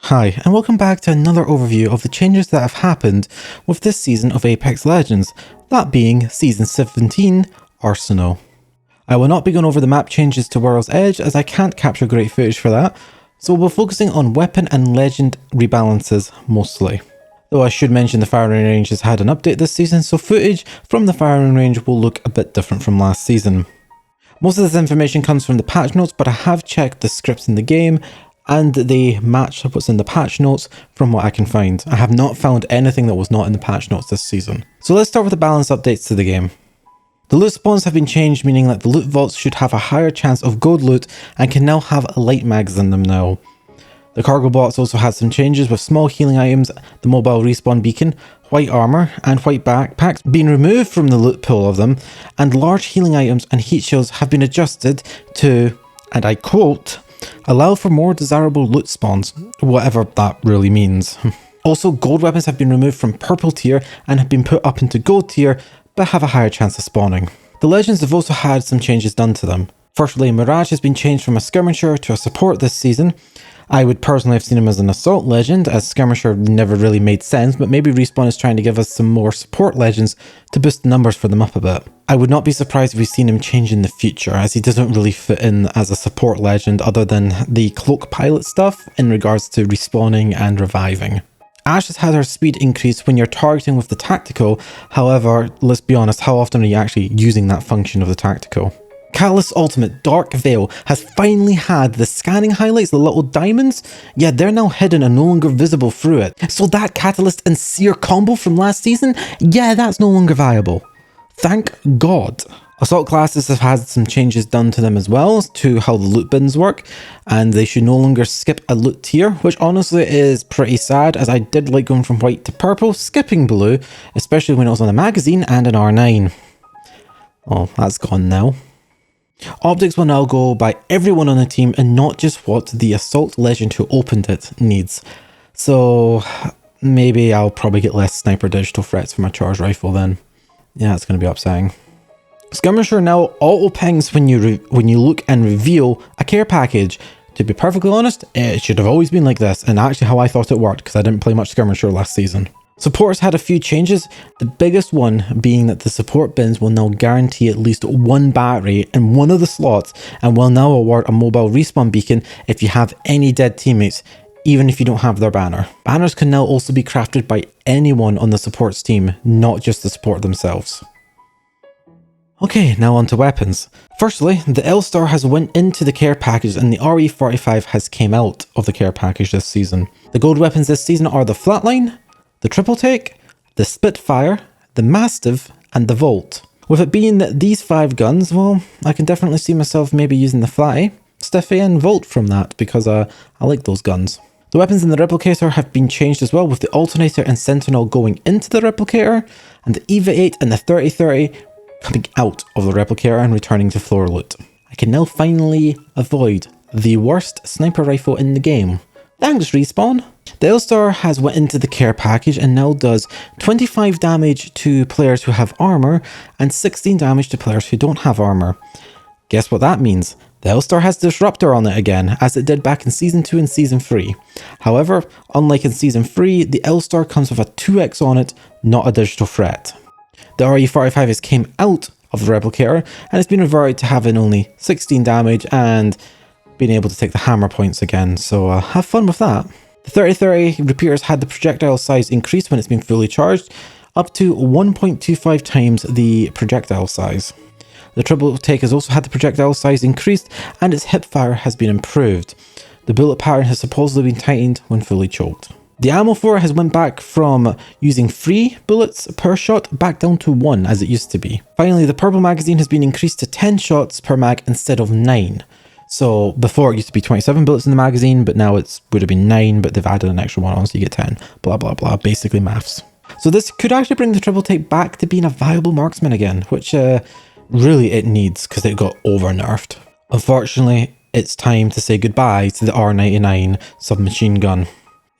Hi, and welcome back to another overview of the changes that have happened with this season of Apex Legends, that being Season 17, Arsenal. I will not be going over the map changes to World's Edge as I can't capture great footage for that, so we'll be focusing on weapon and legend rebalances mostly. Though I should mention the firing range has had an update this season, so footage from the firing range will look a bit different from last season. Most of this information comes from the patch notes, but I have checked the scripts in the game and they match what's in the patch notes from what I can find. I have not found anything that was not in the patch notes this season. So let's start with the balance updates to the game. The loot spawns have been changed, meaning that the loot vaults should have a higher chance of gold loot and can now have light mags in them now. The cargo box also had some changes with small healing items, the mobile respawn beacon, white armor and white backpacks being removed from the loot pool of them, and large healing items and heat shields have been adjusted to, and I quote, allow for more desirable loot spawns, whatever that really means. Also, gold weapons have been removed from purple tier and have been put up into gold tier, but have a higher chance of spawning. The legends have also had some changes done to them. Firstly, Mirage has been changed from a skirmisher to a support this season. I would personally have seen him as an assault legend, as skirmisher never really made sense, but maybe Respawn is trying to give us some more support legends to boost the numbers for them up a bit. I would not be surprised if we've seen him change in the future, as he doesn't really fit in as a support legend other than the cloak pilot stuff in regards to respawning and reviving. Ashe has had her speed increase when you're targeting with the tactical, however, let's be honest, how often are you actually using that function of the tactical? Catalyst's ultimate, Dark Veil, has finally had the scanning highlights, the little diamonds. Yeah, they're now hidden and no longer visible through it. So that Catalyst and Seer combo from last season, yeah, that's no longer viable. Thank God. Assault classes have had some changes done to them as well, to how the loot bins work, and they should no longer skip a loot tier, which honestly is pretty sad, as I did like going from white to purple, skipping blue, especially when it was on a magazine and an R9. Oh, that's gone now. Optics will now go by everyone on the team and not just what the assault legend who opened it needs. So maybe I'll probably get less sniper digital threats for my charge rifle then. Yeah, it's going to be upsetting. Skirmisher now auto pings when you look and reveal a care package. To be perfectly honest, it should have always been like this, and actually how I thought it worked because I didn't play much Skirmisher last season. Support's had a few changes, the biggest one being that the support bins will now guarantee at least one battery in one of the slots and will now award a mobile respawn beacon if you have any dead teammates, even if you don't have their banner. Banners can now also be crafted by anyone on the support's team, not just the support themselves. Okay, now on to weapons. Firstly, the L-Star has went into the care package and the RE45 has came out of the care package this season. The gold weapons this season are the Flatline, the Triple Take, the Spitfire, the Mastiff, and the Volt. With it being that these 5 guns, well, I can definitely see myself maybe using the Flatty, Stiffy, and Volt from that, because I like those guns. The weapons in the Replicator have been changed as well, with the Alternator and Sentinel going into the Replicator, and the EVA 8 and the 3030 coming out of the Replicator and returning to floor loot. I can now finally avoid the worst sniper rifle in the game. Thanks, Respawn! The L-Star has went into the care package and now does 25 damage to players who have armor and 16 damage to players who don't have armor. Guess what that means? The L-Star has Disruptor on it again, as it did back in Season 2 and Season 3. However, unlike in Season 3, the L-Star comes with a 2x on it, not a digital threat. The RE45 has came out of the Replicator and has been reverted to having only 16 damage and being able to take the hammer points again, so have fun with that. The 3030 repeaters had the projectile size increased when it's been fully charged, up to 1.25 times the projectile size. The Triple Take has also had the projectile size increased and its hip fire has been improved. The bullet pattern has supposedly been tightened when fully choked. The ammo for it has went back from using 3 bullets per shot back down to 1 as it used to be. Finally, the purple magazine has been increased to 10 shots per mag instead of 9. So before it used to be 27 bullets in the magazine, but now it would have been 9, but they've added an extra one on so you get 10. Blah, blah, blah. Basically maths. So this could actually bring the Triple Take back to being a viable marksman again, which really it needs because it got over-nerfed. Unfortunately, it's time to say goodbye to the R-99 submachine gun.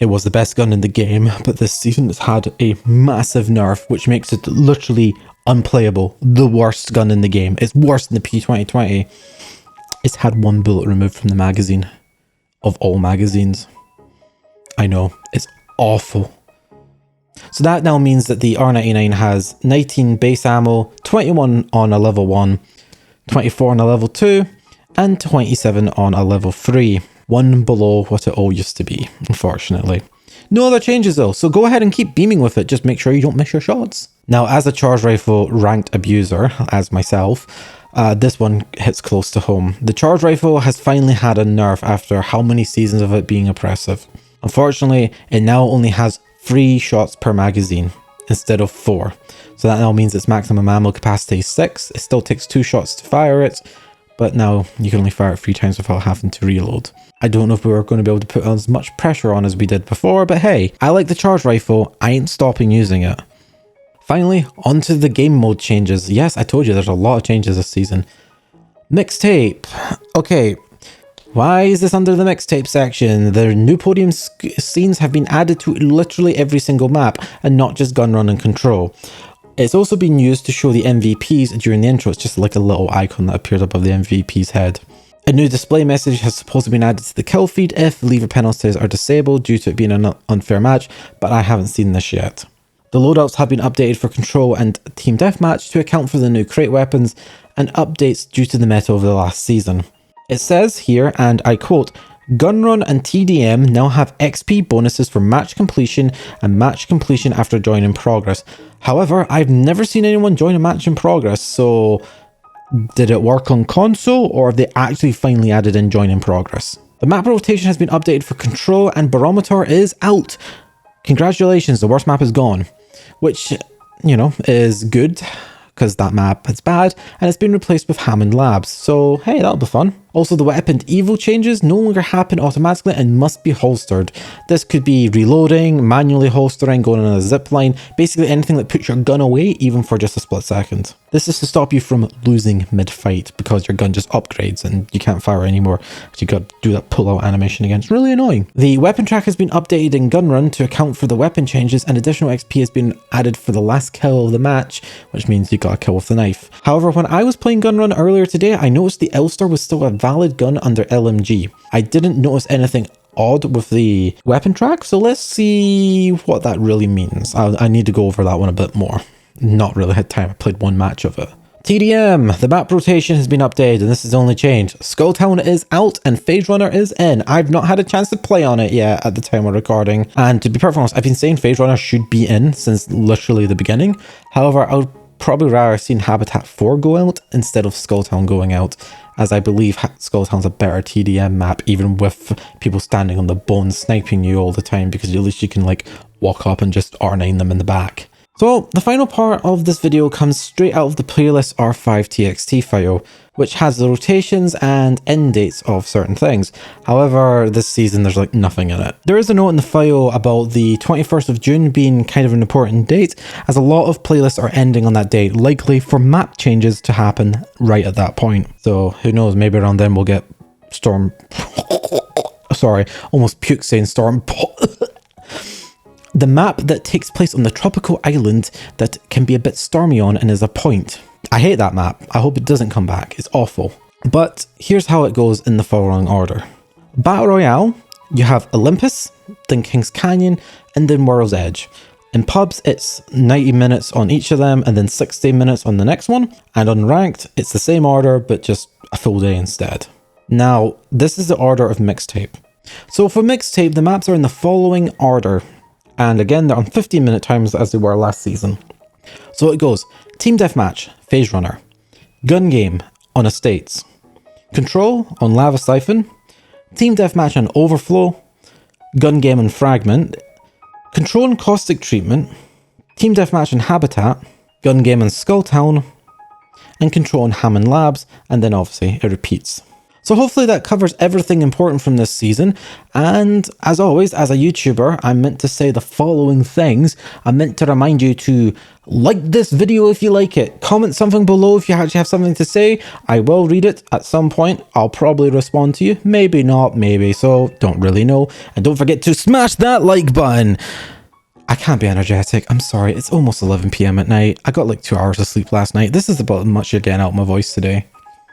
It was the best gun in the game, but this season it's had a massive nerf, which makes it literally unplayable. The worst gun in the game. It's worse than the P2020. It's had 1 bullet removed from the magazine. Of all magazines. I I know, it's awful. So that now means that the R-99 has 19 base ammo, 21 on a level 1, 24 on a level 2, and 27 on a level 3. One below what it all used to be, unfortunately. No other changes though, so go ahead and keep beaming with it, just make sure you don't miss your shots. Now, as a charge rifle ranked abuser, as myself, this one hits close to home. The charge rifle has finally had a nerf after how many seasons of it being oppressive. Unfortunately, it now only has 3 shots per magazine instead of 4. So that now means its maximum ammo capacity is 6. It still takes 2 shots to fire it, but now you can only fire it 3 times without having to reload. I don't know if we were going to be able to put as much pressure on as we did before, but hey, I like the charge rifle. I ain't stopping using it. Finally, onto the game mode changes. Yes, I told you there's a lot of changes this season. Mixtape. Okay, why is this under the mixtape section? The new podium scenes have been added to literally every single map and not just gun run and control. It's also been used to show the MVPs during the intro. It's just like a little icon that appears above the MVP's head. A new display message has supposedly been added to the kill feed if lever penalties are disabled due to it being an unfair match, but I haven't seen this yet. The loadouts have been updated for control and team deathmatch to account for the new crate weapons and updates due to the meta of the last season. It says here, and I quote, "Gunrun and TDM now have XP bonuses for match completion and match completion after join in progress. However, I've never seen anyone join a match in progress, so did it work on console or have they actually finally added in join in progress?" The map rotation has been updated for control and barometer is out. Congratulations, the worst map is gone, which, you know, is good because that map is bad and it's been replaced with Hammond Labs. So hey, that'll be fun. Also, the weapon evo changes no longer happen automatically and must be holstered. This could be reloading, manually holstering, going on a zip line, basically anything that puts your gun away even for just a split second. This is to stop you from losing mid-fight because your gun just upgrades and you can't fire anymore. So you got to do that pull-out animation again. It's really annoying. The weapon track has been updated in Gunrun to account for the weapon changes, and additional XP has been added for the last kill of the match, which means you got a kill with the knife. However, when I was playing Gunrun earlier today, I noticed the Elster was still a valid gun under LMG. I didn't notice anything odd with the weapon track, so let's see what that really means. I need to go over that one a bit more. Not really had time, I played one match of it. TDM, the map rotation has been updated and this is the only change. Skulltown is out and Phase Runner is in. I've not had a chance to play on it yet at the time of recording, and to be perfectly honest, I've been saying Phase Runner should be in since literally the beginning. However, I would probably rather seen Habitat 4 go out instead of Skulltown going out, as I believe Skulltown's a better TDM map, even with people standing on the bones sniping you all the time, because at least you can like walk up and just R9 them in the back. So the final part of this video comes straight out of the playlist R5TXT file, which has the rotations and end dates of certain things. However, this season there's like nothing in it. There is a note in the file about the 21st of June being kind of an important date, as a lot of playlists are ending on that date, likely for map changes to happen right at that point. So who knows, maybe around then we'll get Storm... Sorry, almost puke saying Storm... The map that takes place on the tropical island that can be a bit stormy on and is a point. I hate that map. I hope it doesn't come back. It's awful. But here's how it goes in the following order. Battle Royale, you have Olympus, then Kings Canyon, and then World's Edge. In pubs, it's 90 minutes on each of them and then 60 minutes on the next one. And on ranked, it's the same order, but just a full day instead. Now, this is the order of mixtape. So for mixtape, the maps are in the following order. And again, they're on 15-minute times as they were last season. So it goes Team Deathmatch, Phase Runner, Gun Game on Estates, Control on Lava Siphon, Team Deathmatch on Overflow, Gun Game on Fragment, Control on Caustic Treatment, Team Deathmatch on Habitat, Gun Game on Skulltown, and Control on Hammond Labs, and then obviously it repeats. So hopefully that covers everything important from this season, and as always, as a YouTuber, I'm meant to say the following things. I'm meant to remind you to like this video if you like it, comment something below if you actually have something to say. I will read it at some point. I'll probably respond to you, maybe not, maybe, so don't really know. And don't forget to smash that like button. I can't be energetic, I'm sorry, it's almost 11 PM at night. I got like 2 hours of sleep last night. This is about as much you're getting out of my voice today.